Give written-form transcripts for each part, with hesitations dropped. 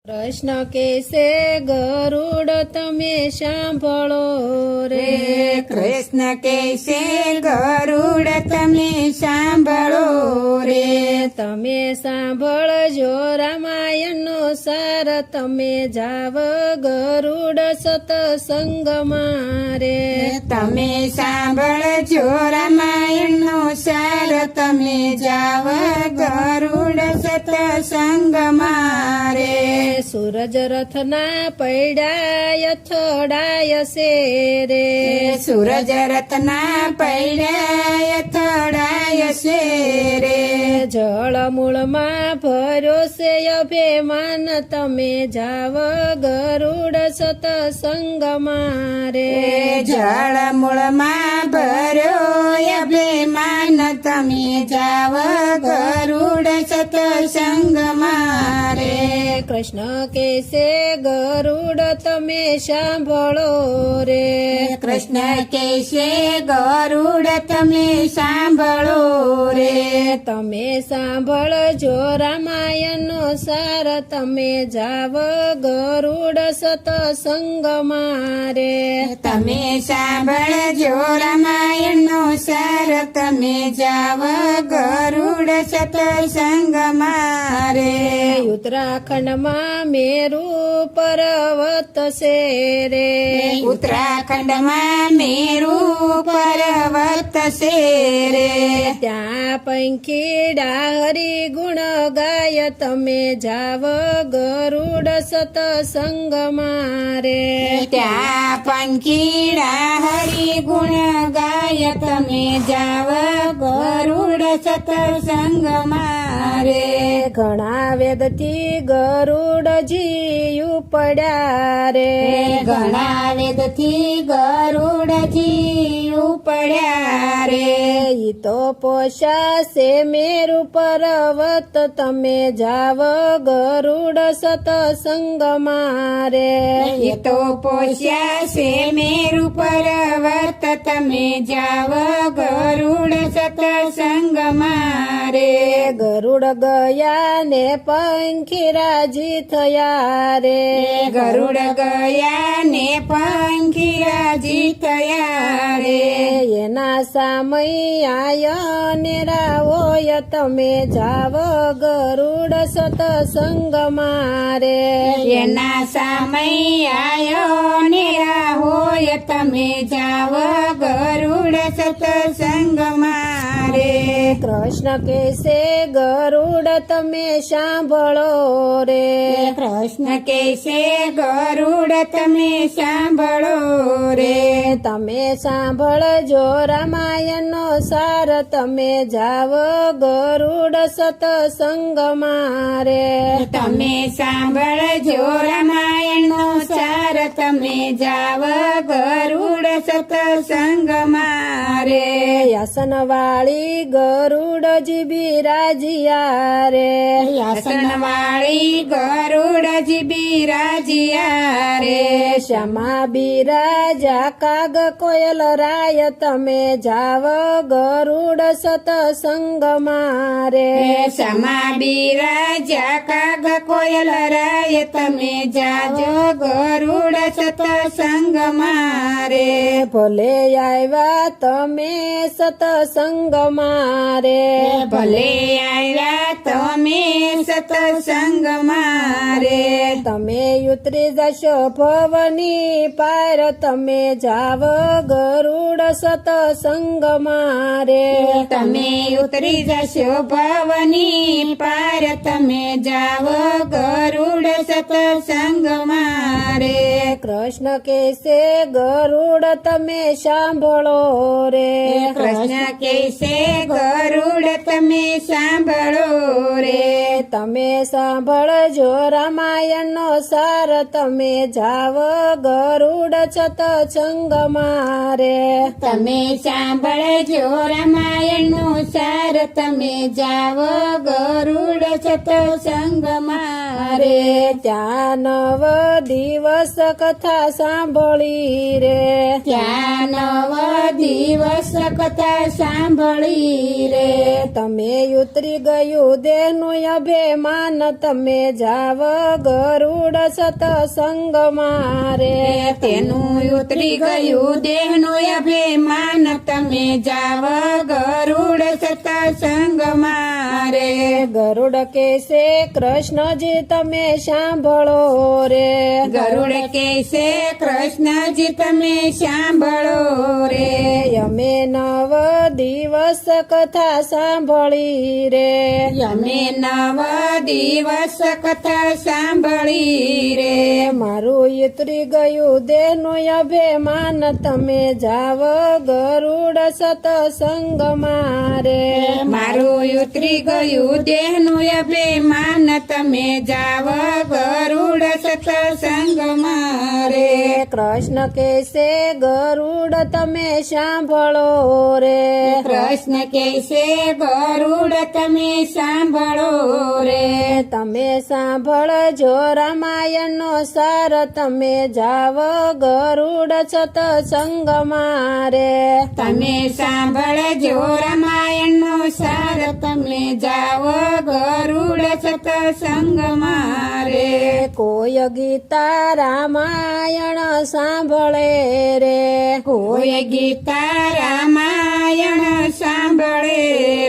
પ્રશ્ન કેસે ગરુડ તમે સાંભળો રે કૃષ્ણ કહેશે ગરુડ તમે સાંભળો રે તમે સાંભળજો રામાયણનો સાર તમે જાવ ગરુડ સતસંગમાં રે તમે સાંભળજો રામાયણનો સાર તમે જાવ ગરુડ સતસંગમાં રે સૂરજ રથના પૈડાય થોડાય છે રે સૂરજ રથના પૈડાય થોડાય છે રે જળમૂળમાં ભર્યો છે અભિમાન તમે જાવ ગરુડ સતસંગમાં રે જળમૂળમાં ભર્યો અભિમાન તમે જાવ ગરુડ સતસંગમાં રે કૃષ્ણ કેસે ગરુડ તમે સાંભળો રે કૃષ્ણ કહેશે ગરુડ તમે સાંભળો રે તમે સાંભળજો રામાયણનો સાર તમે જાવ ગરુડ સતસંગમાં રે તમે સાંભળજો રામાયણનો સાર તમે જાવ ગરુડ સતસંગમાં રે ઉત્તરાખંડમાં મેરુ પર્વત છે રે ઉત્તરાખંડમાં મેરુ પર્વત છે રે ત્યાં પંખીડા હરિ ગુણ ગાય તમે જાવ ગરુડ સતસંગમાં રે ત્યાં પંખીડા હરિ ગુણ ગાય તમે જાવ ગરુડ સતસંગમાં રે ઘણા વેદથી ગરુડજી ઉપડ્યા રે ઘણા વેદથી ગરુડજી ઉપડ્યા રે ઈ તો પોષાશે મેરુ પર્વત તમે જાવ ગરુડ સતસંગમાં રે એ તો પોષ્યા છે મેરુ પર્વત તમે જાવ ગરુડ સતસંગમાં રે ગરુડ ગયા ને પંખીરાજી થયા રે ગરુડ ગયા ને પંખીરાજી થયા રે એના સામૈયા ને રાવોય તમે જાવ ગરુડ સતસંગમાં રે એના સામૈયાયો ને હોય તમે જાવ ગરુડ સતસંગમાં રે કૃષ્ણ કેસે ગરુડ તમે સાંભળો રે કૃષ્ણ કહેશે ગરુડ તમે સાંભળો રે તમે સાંભળજો રામાયણનો સાર તમે જાવ ગરુડ સતસંગમાં રે તમે સાંભળજો રામાયણનો સાર તમે જાવ ગરુડ સતસંગમાં રે યાસનવાળી ગરુડજી બિરાજિયા રે યાસનવાળી ગરુડજી બિરાજિયા રે શ્યામા બિરાજા કાગ કોયલ રાય તમે જાવ ગરુડ સતસંગમાં રે સમા બિરાજા કાગ કોયલ રાય તમે જાજો ગરુડ સતસંગમાં રે ભલે આવ્યા તમે સતસંગમાં રે ભલે આવ્યા તમે સતસંગમાં રે તમે ઉતરી જશો ભવની પાર તમે જાવ ગરુડ સતસંગમાં રે તમે ઉતરી જશો ભવની પાર તમે જાવ ગરુડ સતસંગમાં રે કૃષ્ણ કેસે ગરુડ તમે સાંભળો રે કૃષ્ણ કહેશે ગરુડ તમે સાંભળો રે તમે સાંભળજો રામાયણનો સાર તમે જાવ ગરુડ સતસંગમાં રે તમે સાંભળજો રામાયણનો સાર તમે જાવ ગરુડ સતસંગમાં રે ત્યાં 9 દિવસ કથા કથા સાંભળી રે. ત્યાં 9 દિવસ કથા સાંભળી રે. તમે ઉતરી ગયું દેહનું અભિમાન, તમે જાવ ગરુડ સતસંગમાં રે. તેનું ઉતરી ગયું દેહનું અભિમાન, તમે જાવ ગરુડ સત્સંગમાં રે. ગરુડ કેસે કૃષ્ણજી તમે સાંભળો રે. ગરુડ કેસે કૃષ્ણજી તમે સાંભળો રે. અમે 9 દિવસ કથા સાંભળી રે. અમે 9 દિવસ કથા સાંભળી રે. મારું ઉતરી ગયું દેહનું અભિમાન, તમે જાવ ગરુડ સતસંગમાં રે. મારું ઉતરી ગયું દેહનું અભિમાન, તમે જાવ ગરુડ સત્સંગમાં રે. કૃષ્ણ કેસે ગરુડ તમે સાંભળો રે. કૃષ્ણ કહેશે ગરુડ તમે સાંભળો રે. તમે સાંભળજો રામાયણનો સાર, તમે જાવ ગરુડ સતસંગમાં રે. તમે સાંભળજો રામાયણનો સાર, તમે જાઓ ગરુડ સત્સંગમાં રે. કોઈ ગીતા રામાયણ સાંભળે રે. કોઈ ગીતા રામાયણ સાંભળે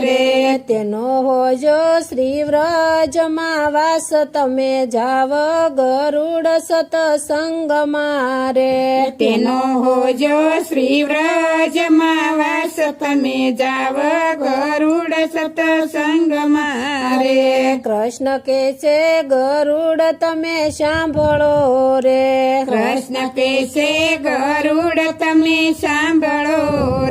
રે. તેનો હોજો શ્રી વ્રજમાં વાસ, તમે જાવ ગરુડ સતસંગમાં રે. તેનો હોજો શ્રી વ્રજમાં વાસ, તમે જાવ ગરુડ સત્સંગમાં રે. કૃષ્ણ કે છે ગરુડ તમે સાંભળો રે. કૃષ્ણ કહેશે ગરુડ તમે સાંભળો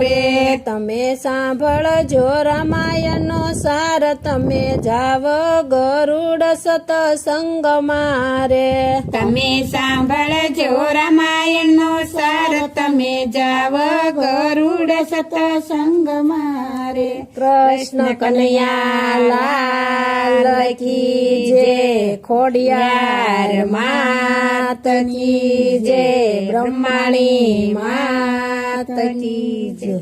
રે. તમે સાંભળજો રામાયણનો સાર, તમે જાવ ગરુડ સતસંગમાં રે. તમે સાંભળજો રામાયણનો સાર, તમે જાવ ગરુડ સત્સંગમાં રે. કૃષ્ણ કનૈયા લાલ કી જય. ખોડિયાર માત કી જય. બ્રહ્માણી માત કી જય.